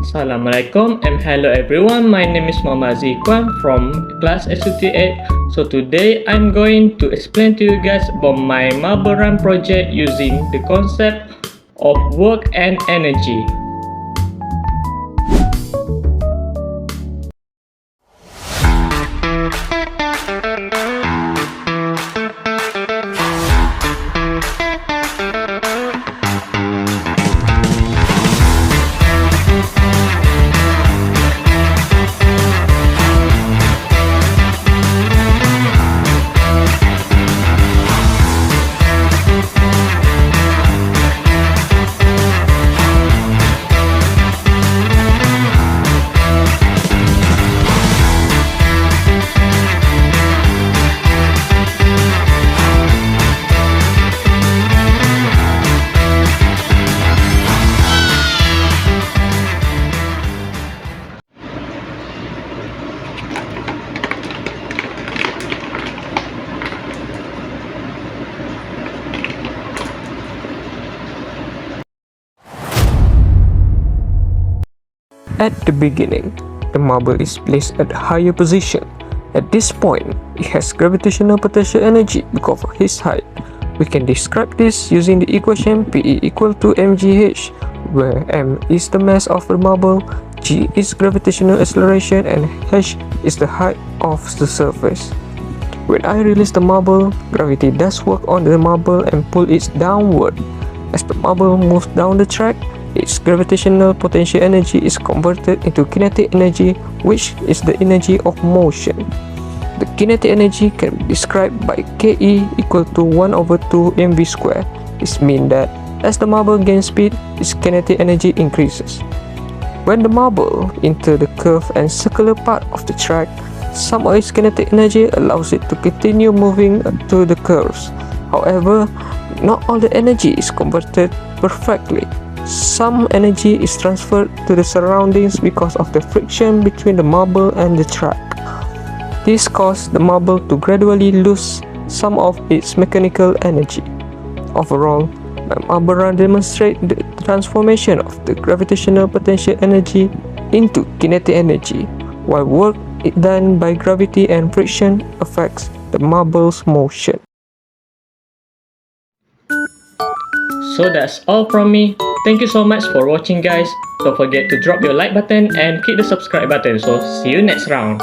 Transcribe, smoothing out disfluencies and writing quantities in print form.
Assalamualaikum and hello everyone, my name is Muhammad Zikwan from class S58. So today I'm going to explain to you guys about my marble run project using the concept of work and energy. At the beginning, the marble is placed at a higher position. At this point, it has gravitational potential energy because of its height. We can describe this using the equation PE equal to mgh, where m is the mass of the marble, g is gravitational acceleration, and h is the height of the surface. When I release the marble, gravity does work on the marble and pull it downward. As the marble moves down the track, its gravitational potential energy is converted into kinetic energy, which is the energy of motion. The kinetic energy can be described by Ke equal to 1 over 2 mv square. This means that as the marble gains speed, its kinetic energy increases. When the marble enters the curved and circular part of the track, some of its kinetic energy allows it to continue moving to the curves. However, not all the energy is converted perfectly. Some energy is transferred to the surroundings because of the friction between the marble and the track. This causes the marble to gradually lose some of its mechanical energy. Overall, my marble run demonstrates the transformation of the gravitational potential energy into kinetic energy, while work done by gravity and friction affects the marble's motion. So that's all from me. Thank you so much for watching guys. Don't forget to drop your like button and click the subscribe button. So see you next round.